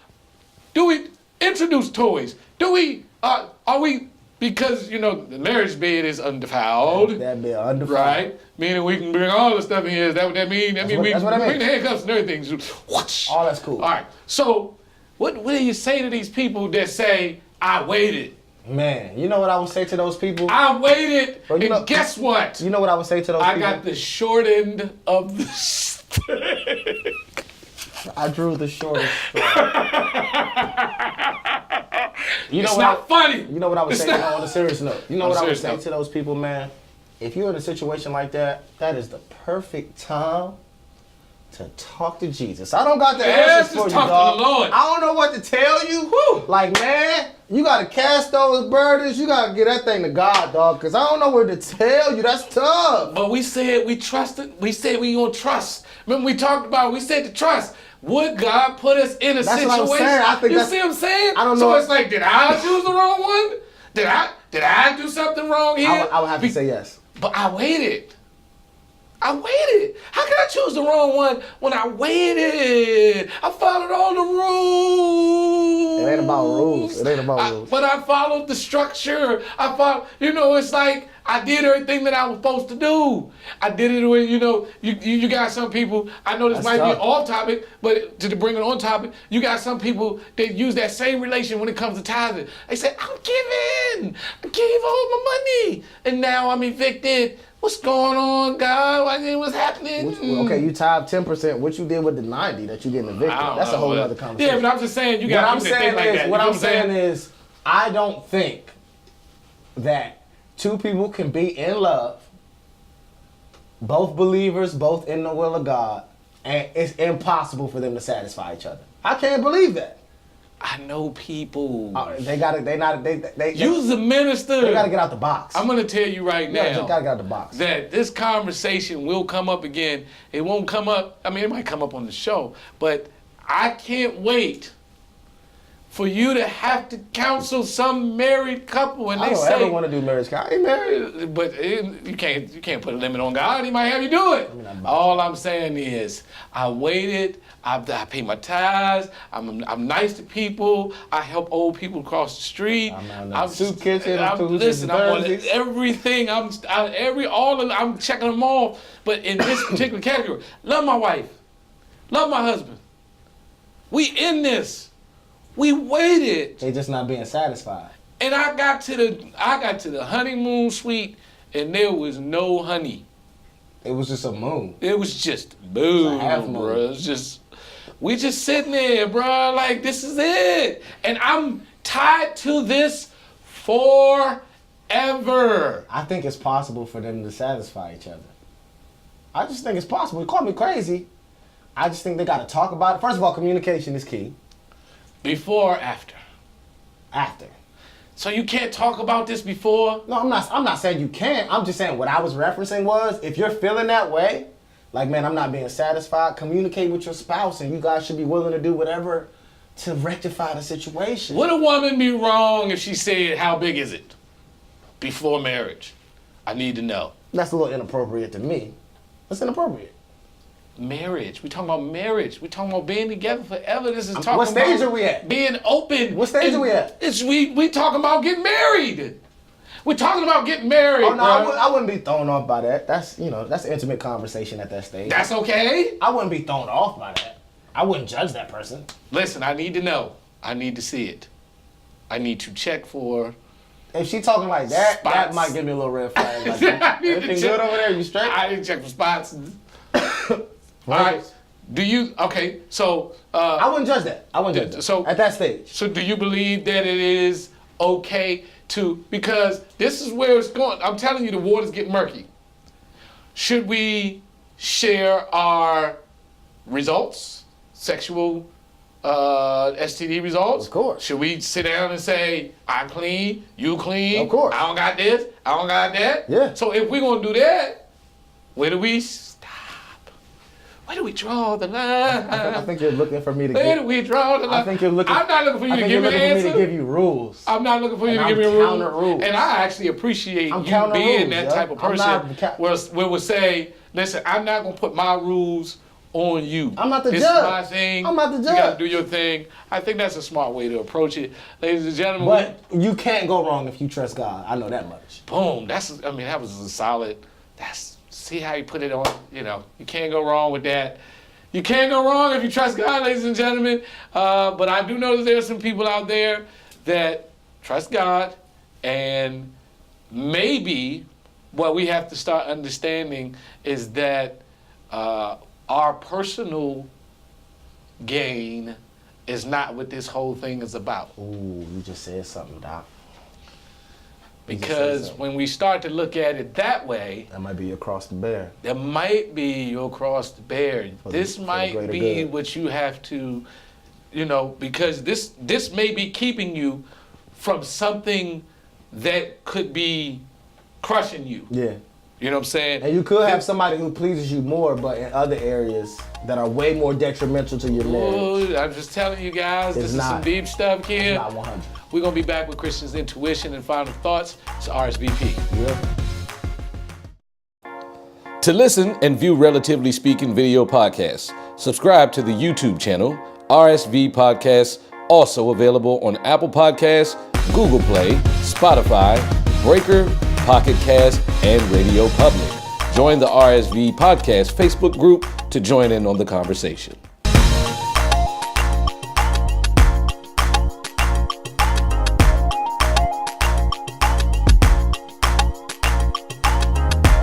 Do we introduce toys? Do we, are we, because, the marriage bed is undefiled. That'd be undefiled. Right? Meaning we can bring all the stuff in here. Is that what that means? That's what I mean. Bring the handcuffs and everything. Whoosh. All that's cool. All right. So, what do you say to these people that say, I waited? Man, you know what I would say to those people? I waited, Bro, and guess what? You know what I would say to those I people? got the short end of the stick. I drew the shortest straw. It's not funny. You know what I would It's say not- on a serious note? You know On a what I would serious say note. to those people, man? if you're in a situation like that, that is the perfect time to talk to Jesus. I don't got the answers for you, talk dog. to the Lord. I don't know what to tell you. Whew. Like, man, you got to cast those burdens. You got to get that thing to God, dog, because I don't know what to tell you. That's tough. But we said we trusted. We said we gonna trust. Remember we talked about. We said to trust. Would God put us in a That's situation? what I'm saying. I think you that's, see what I'm saying? I don't so know. It's like, did I choose the wrong one? Did I do something wrong here? I would have to say yes. But I waited. How can I choose the wrong one when I waited? I followed all the rules. It ain't about rules. But I followed the structure. It's like I did everything that I was supposed to do. I did it with, you got some people, I know this might be off topic, but to bring it on topic, you got some people that use that same relation when it comes to tithing. They say, I'm giving. I gave all my money. And now I'm evicted. What's going on, God? What's happening? Okay, you tithe 10%. What you did with the 90 that you getting evicted? That's a whole other conversation. Yeah, but I'm just saying, you got people that think like that. What I'm saying is, I don't think that two people can be in love, both believers, both in the will of God, and it's impossible for them to satisfy each other. I can't believe that. I know people. They You's the minister. They gotta get out the box. I'm gonna tell you right now. Just gotta get out the box. That this conversation will come up again. It won't come up. I mean, it might come up on the show, but I can't wait for you to have to counsel some married couple and I they don't say, ever want to do marriage. I ain't married. but you can't put a limit on God. He might have you do it. All I'm saying is, I waited. I pay my tithes. I'm nice to people. I help old people across the street. I'm soup kitchen. Listen, I'm on everything. I'm checking them all. But in this particular category, love my wife, love my husband. We in this. We waited. They just not being satisfied. And I got to the honeymoon suite, and there was no honey. It was just a moon. It was just boom, half moon. bro. We just sitting there, bro. Like, this is it. And I'm tied to this forever. I think it's possible for them to satisfy each other. I just think it's possible. Call me crazy. I just think they got to talk about it. First of all, communication is key. Before or after? After. So you can't talk about this before? No, I'm not saying you can't. I'm just saying what I was referencing was, if you're feeling that way, like, man, I'm not being satisfied, communicate with your spouse, and you guys should be willing to do whatever to rectify the situation. Would a woman be wrong if she said, how big is it? Before marriage. I need to know. That's a little inappropriate to me. That's inappropriate. Marriage. We talking about marriage. We talking about being together forever. This is talking what stage about are we at? Being open. What stage are we at? We talking about getting married. We're talking about getting married. Oh no, I wouldn't be thrown off by that. That's that's an intimate conversation at that stage. That's okay. I wouldn't be thrown off by that. I wouldn't judge that person. Listen, I need to know. I need to see it. I need to check for. If she talking like that, spots. That might give me a little red flag. Like, everything good over there? You straight? I need to check for spots. All right. So I wouldn't judge that. I wouldn't judge that. So at that stage. So do you believe that it is okay to, because this is where it's going. I'm telling you, the water's getting murky. Should we share our results, sexual STD results? Of course. Should we sit down and say, I'm clean, you clean? Of course. I don't got this, I don't got that? Yeah. So if we're going to do that, where do we stop? Where do we draw the line? I think you're looking for me to Where do we draw the line? I think you're looking. I'm not looking for you to give me an answer. To give you rules. I'm not looking for you to give me a rule. And I actually appreciate you being that type of person where we'll say, listen, I'm not going to put my rules on you. I'm not the judge. This is my thing. I'm not the judge. You got to do your thing. I think that's a smart way to approach it. Ladies and gentlemen. But you can't go wrong if you trust God. I know that much. Boom. That was a solid, see how you put it on, you can't go wrong with that. You can't go wrong if you trust God, ladies and gentlemen. But I do know that there are some people out there that trust God, and maybe what we have to start understanding is that our personal gain is not what this whole thing is about. Ooh, you just said something, Doc. Because when we start to look at it that way, that might be your cross to bear. That might be your cross to bear. This might be what you have to, because this may be keeping you from something that could be crushing you. Yeah. You know what I'm saying? And you could have somebody who pleases you more, but in other areas that are way more detrimental to your marriage. I'm just telling you guys, this is some deep stuff here. It's not 100. We're going to be back with Christian's intuition and final thoughts. It's RSVP. Yeah. To listen and view Relatively Speaking video podcasts, subscribe to the YouTube channel, RSV Podcasts, also available on Apple Podcasts, Google Play, Spotify, Breaker, Pocket Cast, and Radio Public. Join the RSV Podcast Facebook group to join in on the conversation.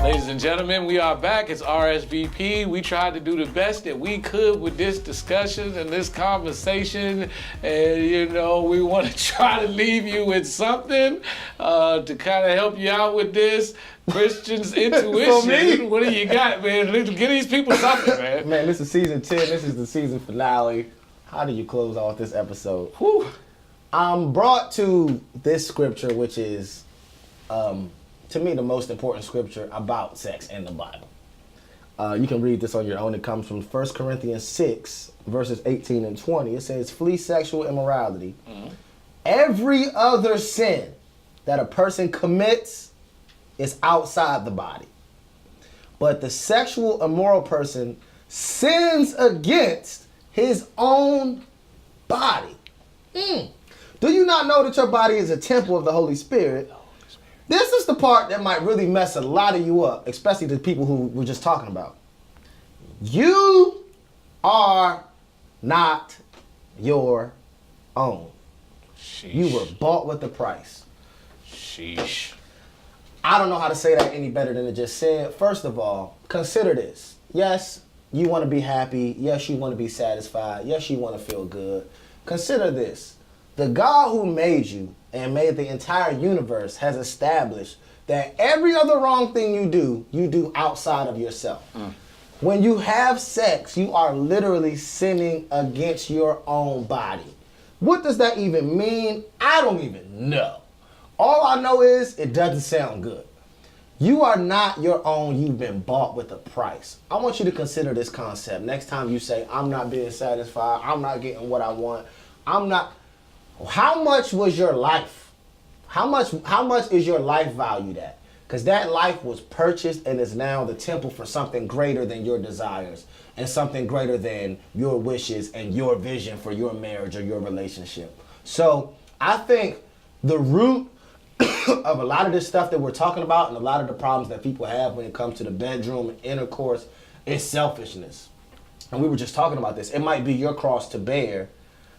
Ladies and gentlemen, we are back. It's RSVP. We tried to do the best that we could with this discussion and this conversation. And, we want to try to leave you with something to kind of help you out with this. Christian's intuition. What do you got, man? Get these people something, man. Man, this is season 10. This is the season finale. How do you close off this episode? Whew. I'm brought to this scripture, which is, to me, the most important scripture about sex in the Bible. You can read this on your own. It comes from 1 Corinthians 6, verses 18 and 20. It says, flee sexual immorality. Mm-hmm. Every other sin that a person commits is outside the body. But the sexual immoral person sins against his own body. Do you not know that your body is a temple of the Holy Spirit? This is the part that might really mess a lot of you up, especially the people who we're just talking about. You are not your own. Sheesh. You were bought with a price. Sheesh. I don't know how to say that any better than it just said. First of all, consider this. Yes, you want to be happy. Yes, you want to be satisfied. Yes, you want to feel good. Consider this. The God who made you and made the entire universe has established that every other wrong thing you do outside of yourself. When you have sex, you are literally sinning against your own body. What does that even mean? I don't even know. All I know is it doesn't sound good. You are not your own. You've been bought with a price. I want you to consider this concept. Next time you say, I'm not being satisfied, I'm not getting what I want, how much was your life? How much is your life valued at? Because that life was purchased and is now the temple for something greater than your desires and something greater than your wishes and your vision for your marriage or your relationship. So I think the root of a lot of this stuff that we're talking about and a lot of the problems that people have when it comes to the bedroom and intercourse is selfishness. And we were just talking about this. It might be your cross to bear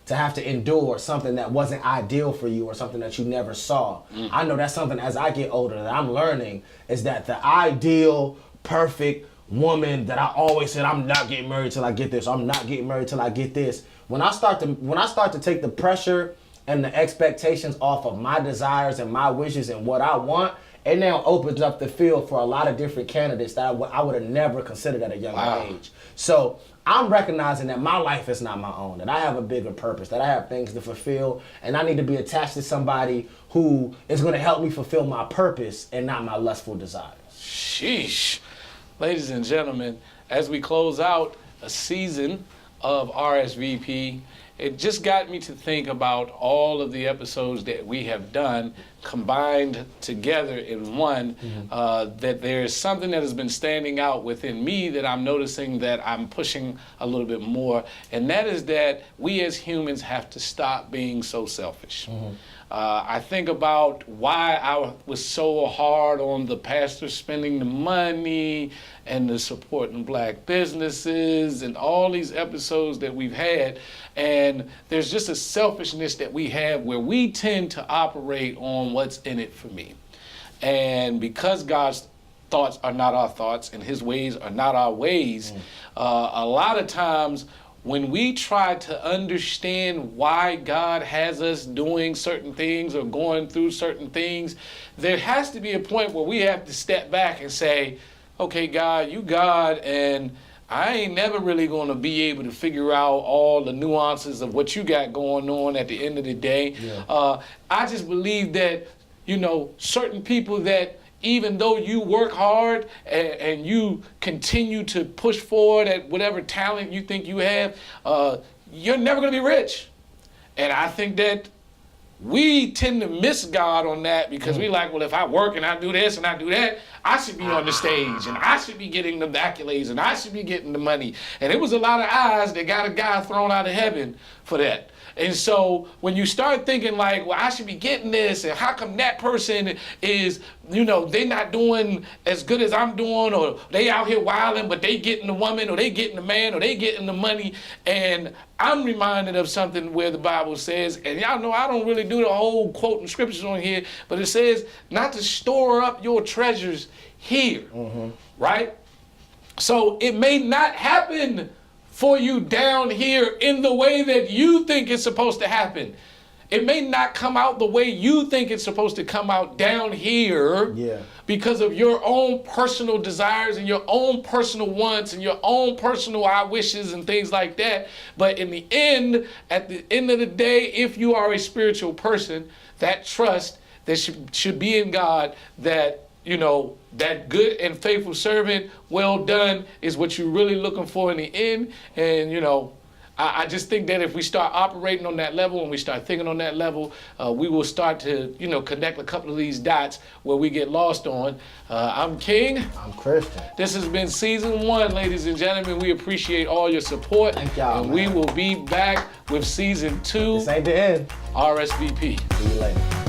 to have to endure something that wasn't ideal for you or something that you never saw. I know that's something as I get older that I'm learning is that the ideal, perfect woman that I always said, I'm not getting married till I get this, I'm not getting married till I get this. When I start to take the pressure and the expectations off of my desires and my wishes and what I want, it now opens up the field for a lot of different candidates that I would have never considered at a younger age. So I'm recognizing that my life is not my own, that I have a bigger purpose, that I have things to fulfill, and I need to be attached to somebody who is going to help me fulfill my purpose and not my lustful desires. Sheesh. Ladies and gentlemen, as we close out a season of RSVP, it just got me to think about all of the episodes that we have done combined together in one, that there's something that has been standing out within me that I'm noticing that I'm pushing a little bit more, and that is that we as humans have to stop being so selfish. I think about why I was so hard on the pastor spending the money and the supporting black businesses and all these episodes that we've had. And there's just a selfishness that we have where we tend to operate on what's in it for me. And because God's thoughts are not our thoughts and his ways are not our ways, a lot of times when we try to understand why God has us doing certain things or going through certain things, there has to be a point where we have to step back and say, okay, God, you God, and I ain't never really going to be able to figure out all the nuances of what you got going on at the end of the day. Yeah. I just believe that, you know, certain people that even though you work hard and you continue to push forward at whatever talent you think you have, you're never going to be rich. And I think that we tend to miss God on that because we like, well, if I work and I do this and I do that, I should be on the stage and I should be getting the accolades and I should be getting the money. And it was a lot of eyes that got a guy thrown out of heaven for that. And so when you start thinking like, well, I should be getting this, and how come that person is, you know, they not doing as good as I'm doing, or they out here wilding, but they getting the woman, or they getting the man, or they getting the money. And I'm reminded of something where the Bible says, and y'all know I don't really do the whole quoting scriptures on here, but it says not to store up your treasures here, right? So it may not happen for you down here in the way that you think it's supposed to happen. It may not come out the way you think it's supposed to come out down here because of your own personal desires and your own personal wants and your own personal I wishes and things like that. But in the end, at the end of the day, if you are a spiritual person, that trust that should be in God, that, you know, that good and faithful servant, well done, is what you're really looking for in the end. And, you know, I just think that if we start operating on that level and we start thinking on that level, we will start to, you know, connect a couple of these dots where we get lost on. I'm King. I'm Christian. This has been season 1, ladies and gentlemen. We appreciate all your support. Thank y'all, and man. we will be back with season 2. This ain't the end. RSVP. See you later.